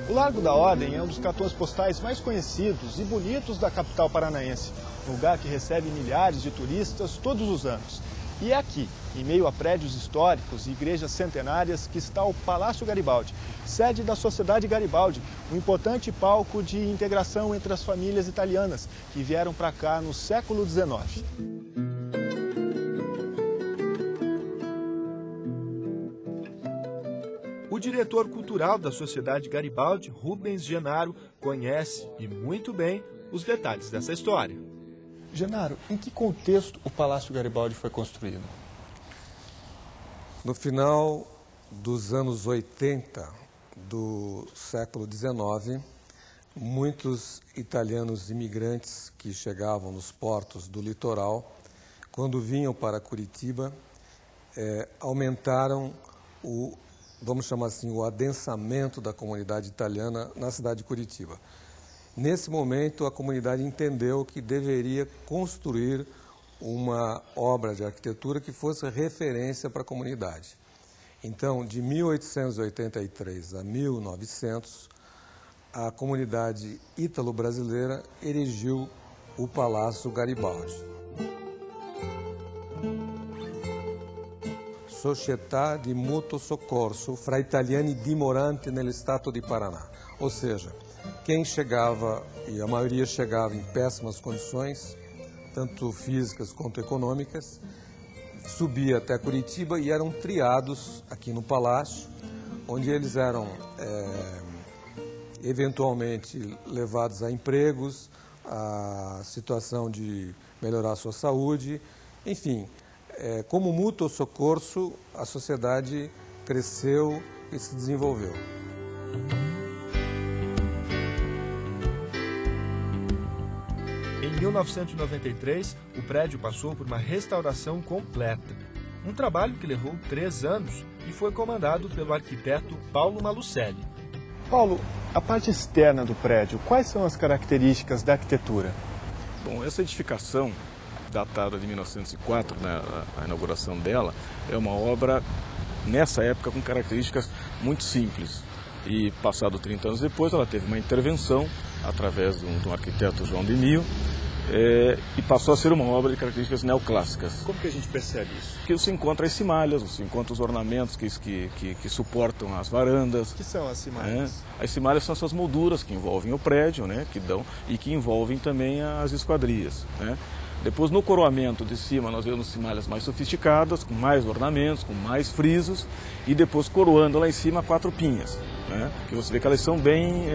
O Largo da Ordem é um dos cartões postais mais conhecidos e bonitos da capital paranaense, um lugar que recebe milhares de turistas todos os anos. E é aqui, em meio a prédios históricos e igrejas centenárias, que está o Palácio Garibaldi, sede da Sociedade Garibaldi, um importante palco de integração entre as famílias italianas que vieram para cá no século XIX. O diretor cultural da Sociedade Garibaldi, Rubens Genaro, conhece, e muito bem, os detalhes dessa história. Genaro, em que contexto o Palácio Garibaldi foi construído? No final dos anos 80 do século XIX, muitos italianos imigrantes que chegavam nos portos do litoral, quando vinham para Curitiba, aumentaram vamos chamar assim, o adensamento da comunidade italiana na cidade de Curitiba. Nesse momento, a comunidade entendeu que deveria construir uma obra de arquitetura que fosse referência para a comunidade. Então, de 1883 a 1900, a comunidade ítalo-brasileira erigiu o Palácio Garibaldi. Società di Mutuo Soccorso fra Italiani Dimoranti nello Stato di Paraná. Ou seja, quem chegava, e a maioria chegava em péssimas condições, tanto físicas quanto econômicas, subia até Curitiba e eram triados aqui no Palácio, onde eles eram eventualmente levados a empregos, a situação de melhorar a sua saúde, enfim. Como mútuo soccorso, a sociedade cresceu e se desenvolveu. Em 1993, o prédio passou por uma restauração completa. Um trabalho que levou 3 anos e foi comandado pelo arquiteto Paulo Malucelli. Paulo, a parte externa do prédio, quais são as características da arquitetura? Bom, essa edificação, datada de 1904, né, a inauguração dela, é uma obra, nessa época, com características muito simples. E, passado 30 anos depois, ela teve uma intervenção, através de um arquiteto, João de Mio, e passou a ser uma obra de características neoclássicas. Como que a gente percebe isso? Que você encontra as cimalhas, você encontra os ornamentos que suportam as varandas. O que são as cimalhas? As cimalhas são essas molduras que envolvem o prédio, né, e que envolvem também as esquadrias, né? Depois, no coroamento de cima, nós vemos cimalhas mais sofisticadas, com mais ornamentos, com mais frisos, e depois coroando lá em cima 4 pinhas, né? Que você vê que elas são bem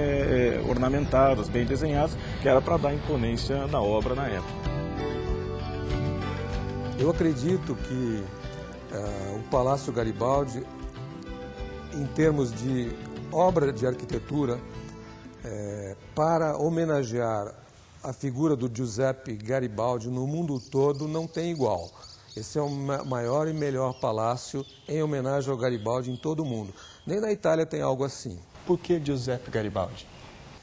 ornamentadas, bem desenhadas, que era para dar imponência na obra na época. Eu acredito que o Palácio Garibaldi, em termos de obra de arquitetura, para homenagear a figura do Giuseppe Garibaldi no mundo todo não tem igual. Esse é o maior e melhor palácio em homenagem ao Garibaldi em todo o mundo. Nem na Itália tem algo assim. Por que Giuseppe Garibaldi?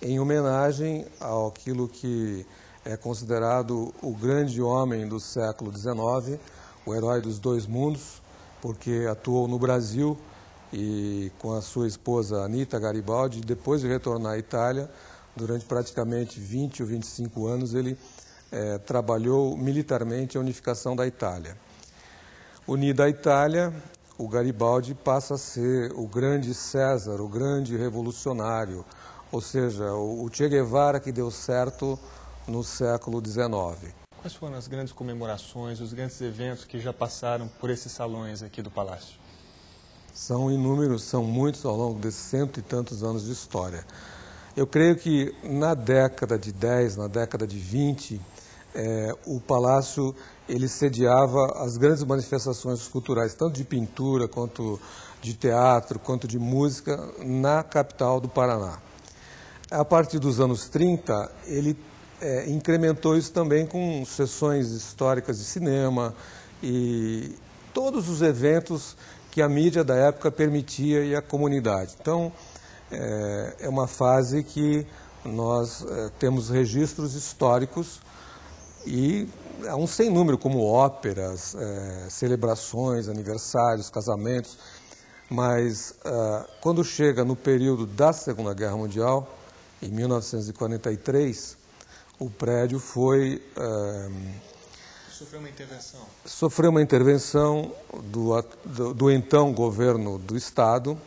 Em homenagem àquilo que é considerado o grande homem do século XIX, o herói dos 2 mundos, porque atuou no Brasil e com a sua esposa Anita Garibaldi, depois de retornar à Itália, durante praticamente 20 ou 25 anos, ele trabalhou militarmente a unificação da Itália. Unida a Itália, o Garibaldi passa a ser o grande César, o grande revolucionário, ou seja, o Che Guevara que deu certo no século XIX. Quais foram as grandes comemorações, os grandes eventos que já passaram por esses salões aqui do Palácio? São inúmeros, são muitos ao longo desses 100 e tantos anos de história. Eu creio que na década de 10, na década de 20, o Palácio ele sediava as grandes manifestações culturais, tanto de pintura, quanto de teatro, quanto de música, na capital do Paraná. A partir dos anos 30, ele incrementou isso também com sessões históricas de cinema e todos os eventos que a mídia da época permitia e a comunidade. Então, é uma fase que nós temos registros históricos e há um sem número, como óperas, celebrações, aniversários, casamentos, mas quando chega no período da Segunda Guerra Mundial, em 1943, o prédio foi... Sofreu uma intervenção. Sofreu uma intervenção do então governo do Estado,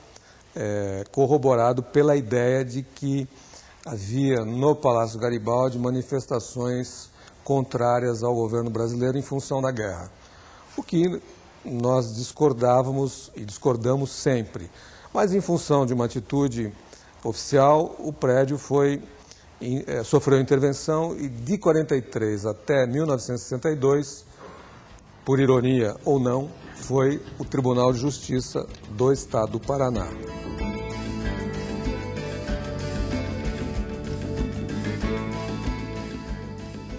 corroborado pela ideia de que havia no Palácio Garibaldi manifestações contrárias ao governo brasileiro em função da guerra. O que nós discordávamos e discordamos sempre. Mas em função de uma atitude oficial, o prédio sofreu intervenção e de 43 até 1962, por ironia ou não, foi o Tribunal de Justiça do Estado do Paraná.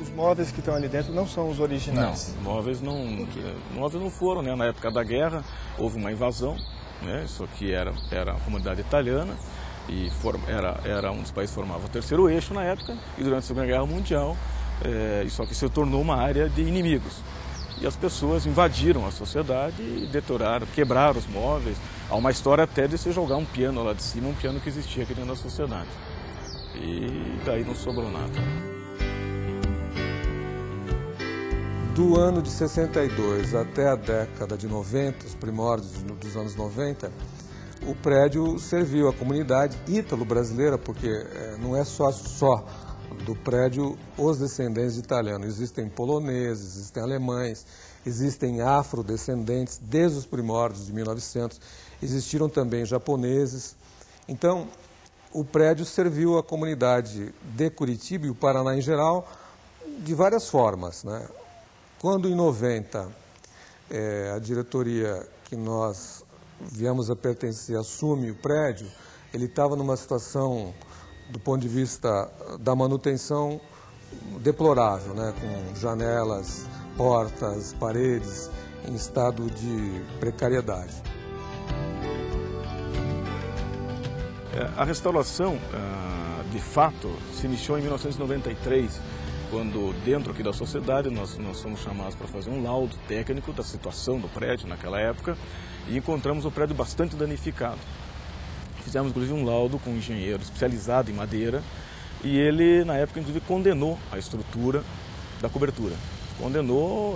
Os móveis que estão ali dentro não são os originais? Não, móveis não foram, né? Na época da guerra houve uma invasão, né? Isso aqui era a comunidade italiana e era um dos países que formava o terceiro eixo na época, e durante a Segunda Guerra Mundial isso aqui se tornou uma área de inimigos. E as pessoas invadiram a sociedade e detonaram, quebraram os móveis. Há uma história até de se jogar um piano lá de cima, um piano que existia aqui dentro da sociedade. E daí não sobrou nada. Do ano de 62 até a década de 90, os primórdios dos anos 90, o prédio serviu à comunidade ítalo-brasileira, porque não é só do prédio os descendentes de italianos. Existem poloneses, existem alemães, existem afrodescendentes desde os primórdios de 1900, existiram também japoneses. Então, o prédio serviu à comunidade de Curitiba e o Paraná em geral de várias formas, né? Quando em 90 a diretoria que nós viemos a pertencer assume o prédio, ele estava numa situação, do ponto de vista da manutenção, deplorável, né? Com janelas, portas, paredes em estado de precariedade. A restauração, de fato, se iniciou em 1993, quando dentro aqui da sociedade nós fomos chamados para fazer um laudo técnico da situação do prédio naquela época e encontramos o prédio bastante danificado. Fizemos inclusive um laudo com um engenheiro especializado em madeira e ele na época inclusive condenou a estrutura da cobertura. Condenou,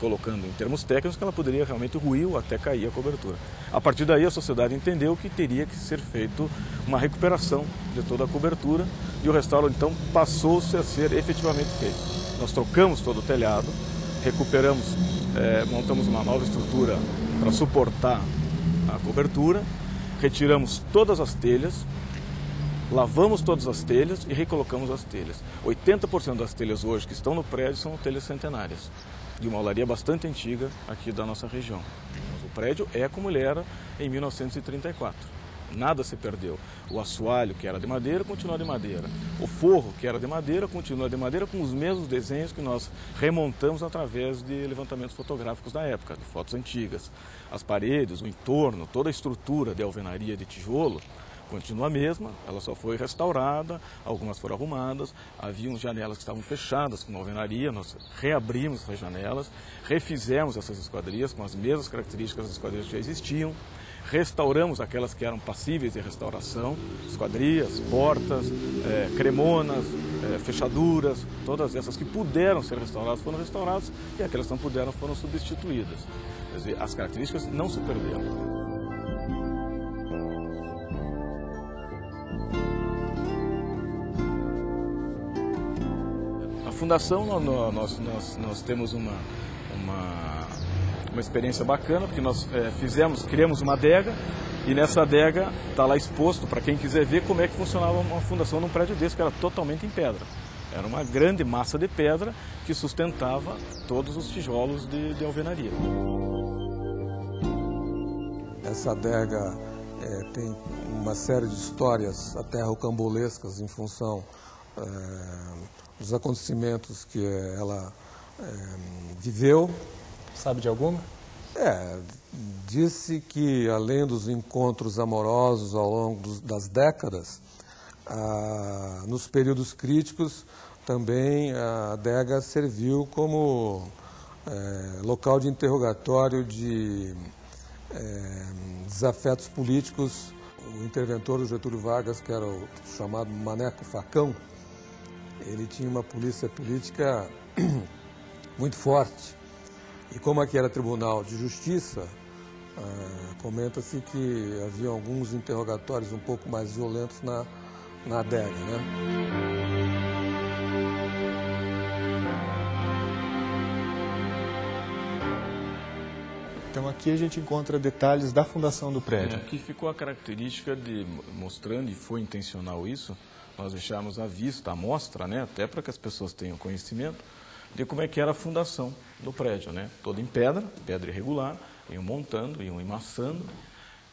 colocando em termos técnicos que ela poderia realmente ruir ou até cair a cobertura. A partir daí a sociedade entendeu que teria que ser feito uma recuperação de toda a cobertura e o restauro então passou-se a ser efetivamente feito. Nós trocamos todo o telhado, recuperamos, montamos uma nova estrutura para suportar a cobertura, retiramos todas as telhas, lavamos todas as telhas e recolocamos as telhas. 80% das telhas hoje que estão no prédio são telhas centenárias, de uma olaria bastante antiga aqui da nossa região. Mas o prédio é como ele era em 1934. Nada se perdeu. O assoalho, que era de madeira, continua de madeira. O forro, que era de madeira, continua de madeira com os mesmos desenhos que nós remontamos através de levantamentos fotográficos da época, de fotos antigas. As paredes, o entorno, toda a estrutura de alvenaria de tijolo continua a mesma, ela só foi restaurada, algumas foram arrumadas, haviam janelas que estavam fechadas com alvenaria, nós reabrimos essas janelas, refizemos essas esquadrias com as mesmas características das esquadrias que já existiam, restauramos aquelas que eram passíveis de restauração, esquadrias, portas, cremonas, fechaduras, todas essas que puderam ser restauradas foram restauradas e aquelas que não puderam foram substituídas. Quer dizer, as características não se perderam. A fundação, nós temos uma experiência bacana, porque nós criamos uma adega e nessa adega está lá exposto para quem quiser ver como é que funcionava uma fundação num prédio desse, que era totalmente em pedra. Era uma grande massa de pedra que sustentava todos os tijolos de alvenaria. Essa adega tem uma série de histórias até rocambolescas em função dos acontecimentos que ela viveu. Sabe de alguma? Disse que além dos encontros amorosos ao longo das décadas, nos períodos críticos, também a adega serviu como local de interrogatório de desafetos políticos. O interventor do Getúlio Vargas, que era o chamado Maneco Facão, ele tinha uma polícia política muito forte. E como aqui era tribunal de justiça, comenta-se que havia alguns interrogatórios um pouco mais violentos na adega, né? Então aqui a gente encontra detalhes da fundação do prédio. Aqui ficou a característica de, mostrando, e foi intencional isso, nós deixamos à vista, à mostra, né, até para que as pessoas tenham conhecimento de como é que era a fundação do prédio, né? Todo em pedra irregular, iam montando, iam emassando,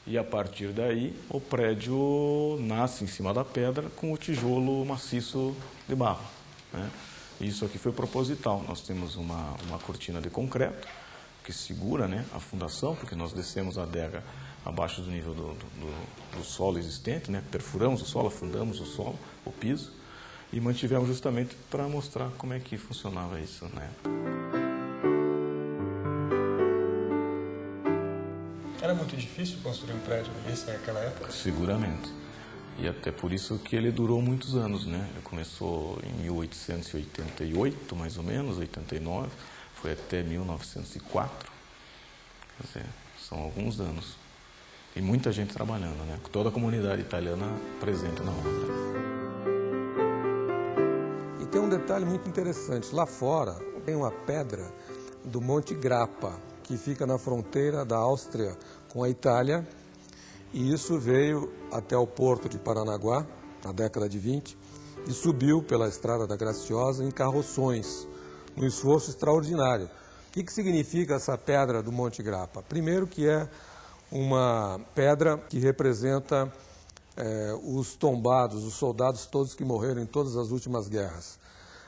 e a partir daí o prédio nasce em cima da pedra com o tijolo maciço de barro, né? Isso aqui foi proposital. Nós temos uma cortina de concreto que segura, né, a fundação, porque nós descemos a adega abaixo do nível do solo existente, né? Perfuramos o solo, afundamos o solo, o piso, e mantivemos justamente para mostrar como é que funcionava isso, né? Era muito difícil construir um prédio desse naquela época? Seguramente. E até por isso que ele durou muitos anos, né? Ele começou em 1888, mais ou menos, 89, foi até 1904. Quer dizer, são alguns anos. E muita gente trabalhando, né? Toda a comunidade italiana presente na obra. E tem um detalhe muito interessante. Lá fora tem uma pedra do Monte Grappa, que fica na fronteira da Áustria com a Itália. E isso veio até o porto de Paranaguá, na década de 20, e subiu pela Estrada da Graciosa em carroções, um esforço extraordinário. O que significa essa pedra do Monte Grappa? Primeiro que é uma pedra que representa os tombados, os soldados todos que morreram em todas as últimas guerras.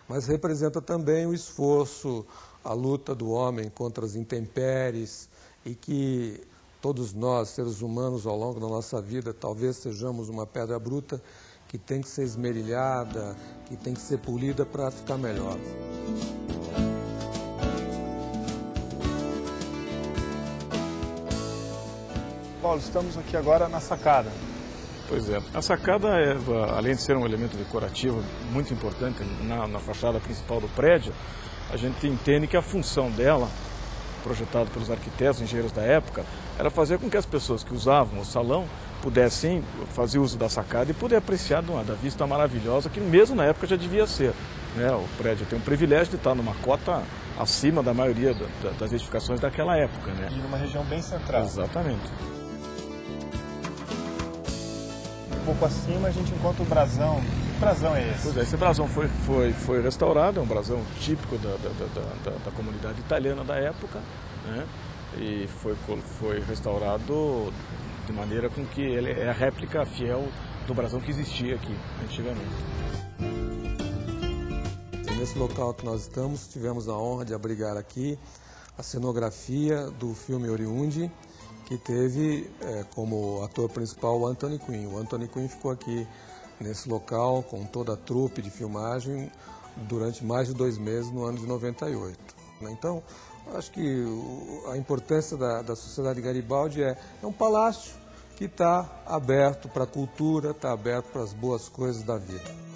Mas representa também o esforço, a luta do homem contra as intempéries, e que todos nós, seres humanos, ao longo da nossa vida, talvez sejamos uma pedra bruta que tem que ser esmerilhada, que tem que ser polida para ficar melhor. Paulo, estamos aqui agora na sacada. Pois é, a sacada, além de ser um elemento decorativo muito importante na fachada principal do prédio, a gente entende que a função dela, projetada pelos arquitetos, engenheiros da época, era fazer com que as pessoas que usavam o salão pudessem fazer uso da sacada e poder apreciar da vista maravilhosa que mesmo na época já devia ser, né? O prédio tem o privilégio de estar numa cota acima da maioria das edificações daquela época, né? E numa região bem central. Exatamente. Um pouco acima a gente encontra o brasão. Que brasão é esse? Pois é, esse brasão foi restaurado, é um brasão típico da comunidade italiana da época, né? E foi restaurado de maneira com que ele é a réplica fiel do brasão que existia aqui antigamente. Nesse local que nós estamos, tivemos a honra de abrigar aqui a cenografia do filme Oriundi, que teve como ator principal o Anthony Quinn. O Anthony Quinn ficou aqui nesse local com toda a trupe de filmagem durante mais de 2 meses no ano de 98. Então, acho que a importância da Sociedade Garibaldi é um palácio que está aberto para a cultura, está aberto para as boas coisas da vida.